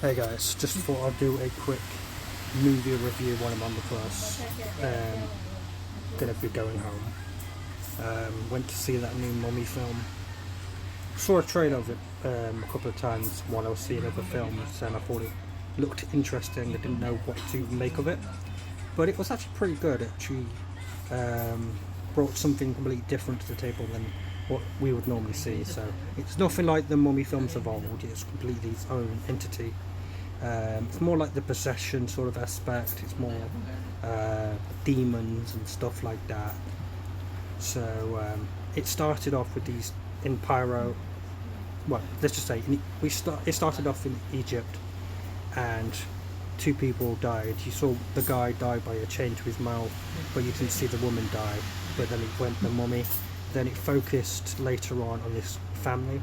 Hey guys, just thought I'd do a quick movie review when I'm on the bus. Gonna be going home. Went to see that new Mummy film. Saw a trailer of it a couple of times while I was seeing other films, and I thought it looked interesting. I didn't know what to make of it, but it was actually pretty good. It actually brought something completely different to the table than what we would normally see. So it's nothing like the Mummy films of old. It's completely its own entity. It's more like the possession sort of aspect. It's more demons and stuff like that. So it started off with these in Pyro. Well, let's just say it started off in Egypt, and two people died. You saw the guy die by a chain to his mouth, but you didn't see the woman die. But then it went the mummy. Then it focused later on this family,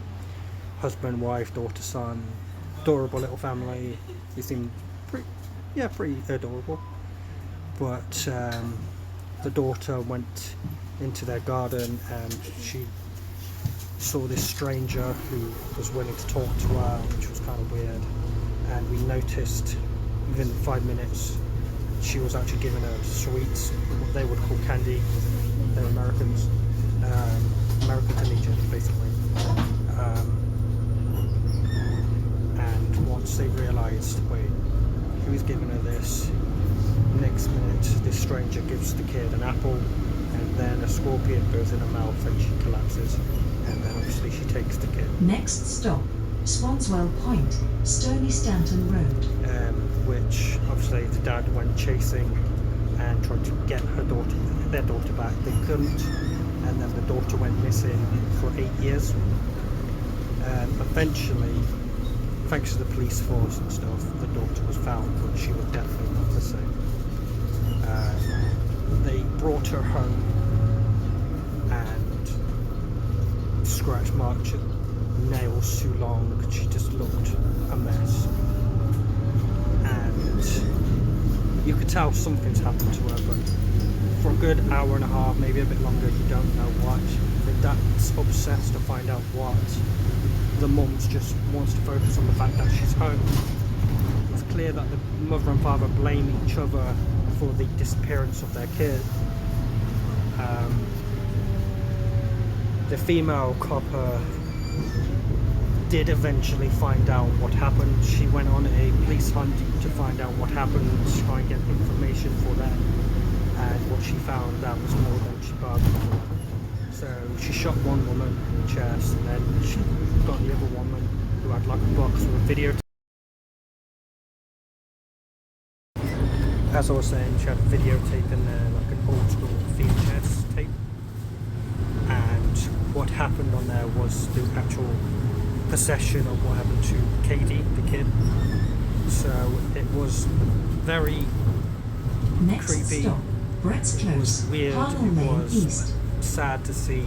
husband, wife, daughter, son. Adorable little family. They seemed pretty adorable. But the daughter went into their garden and she saw this stranger who was willing to talk to her, which was kind of weird. And we noticed within 5 minutes she was actually giving her sweets, what they would call candy. They're Americans. Americans in Egypt, basically. And once they realised, wait, who's giving her this? Next minute, this stranger gives the kid an apple, and then a scorpion goes in her mouth and she collapses. And then obviously she takes the kid. Next stop, Swanswell Point, Stony Stanton Road. Which obviously the dad went chasing and tried to get their daughter back. They couldn't, and then the daughter went missing for 8 years. Eventually, thanks to the police force and stuff, the daughter was found, but she was definitely not the same. They brought her home, and scratch marks, nails too long, she just looked a mess. And you could tell something's happened to her, but for a good hour and a half, maybe a bit longer, you don't know what. The dad's obsessed to find out what. The mum's just wants to focus on the fact that she's home. It's clear that the mother and father blame each other for the disappearance of their kid. The female copper did eventually find out what happened. She went on a police hunt to find out what happened, to try and get information for them, and what she found that was more than she bargained for. So she shot one woman in the chest, and then she got the other woman who had like a box with a video. As I was saying, she had a videotape in there, like an old school VHS tape. And what happened on there was the actual possession of what happened to Katie, the kid. So it was very Next creepy. stop, Brett's It was Close, weird. Harlow It Lane was East. sad to see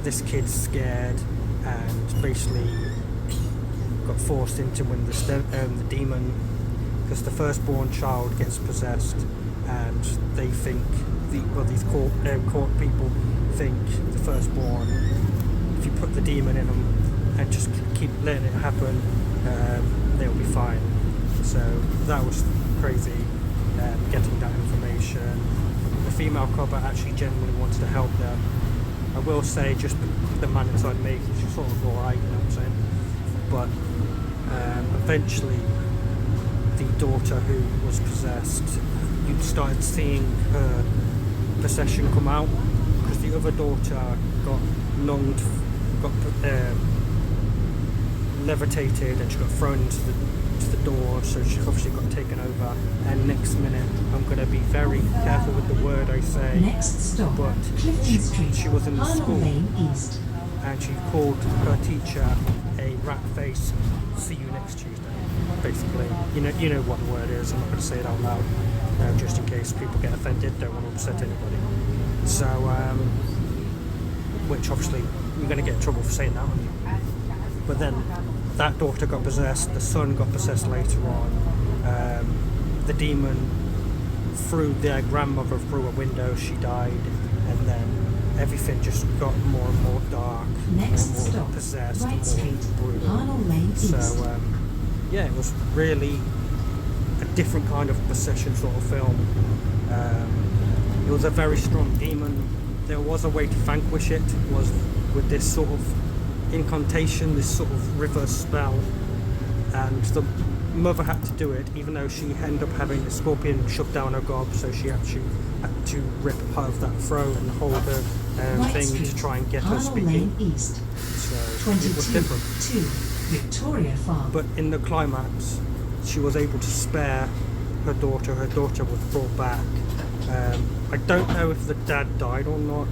this kid scared and basically got forced into when the demon, because the firstborn child gets possessed, and they think these court people think the firstborn, if you put the demon in them and just keep letting it happen, they'll be fine. So that was crazy, getting that information. The female copper actually genuinely wanted to help them. I will say, just the man inside me, she's sort of alright, you know what I'm saying? But eventually, the daughter who was possessed, you started seeing her possession come out, because the other daughter got levitated, and she got thrown into the door, so she obviously got taken over. And next minute, I'm going to be very careful with the word I say. Next stop, But Clifton Street, she was in the Harlow school, Lane East. and she called her teacher a rat face. See you next Tuesday. Basically, you know what the word is. I'm not going to say it out loud, just in case people get offended. Don't want to upset anybody. So, which obviously you're going to get in trouble for saying that. But then that daughter got possessed. The son got possessed later on. The demon threw their grandmother through a window. She died, and then everything just got more and more dark, Next more stop, possessed, Wright more Street, brutal. Harlow Lane East. So yeah, it was really a different kind of possession sort of film. It was a very strong demon. There was a way to vanquish it, was with this sort of incantation, this sort of reverse spell, and the mother had to do it, even though she ended up having a scorpion shove down her gob, so she actually had to rip part of that throat and hold her thing to try and get her speaking. East. So it was different. 2, Victoria Farm. But in the climax, she was able to spare her daughter. Her daughter was brought back. I don't know if the dad died or not,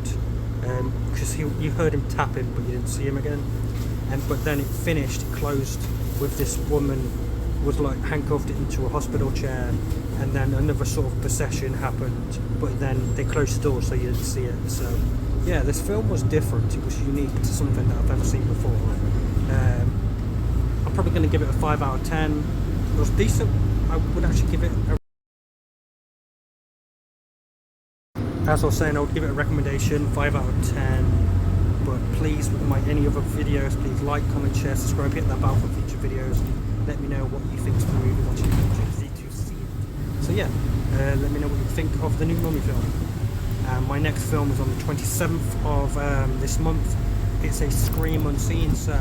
because you heard him tapping, but you didn't see him again. But then it finished, it closed with this woman was like handcuffed into a hospital chair, and then another sort of possession happened, but then they closed the door so you didn't see it. So yeah, this film was different. It was unique to something that I've ever seen before. I'm probably going to give it a 5 out of 10. It was decent. I would actually give it as I was saying, I would give it a recommendation, 5 out of 10. But please, with my any other videos, please like, comment, share, subscribe, hit that bell for future videos. Let me know what you think of the movie once you to see it. So yeah, let me know what you think of the new Mummy film. My next film is on the 27th of this month. It's a Scream Unseen, so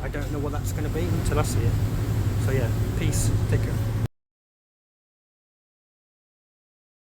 I don't know what that's going to be until I see it. So yeah, peace, take care.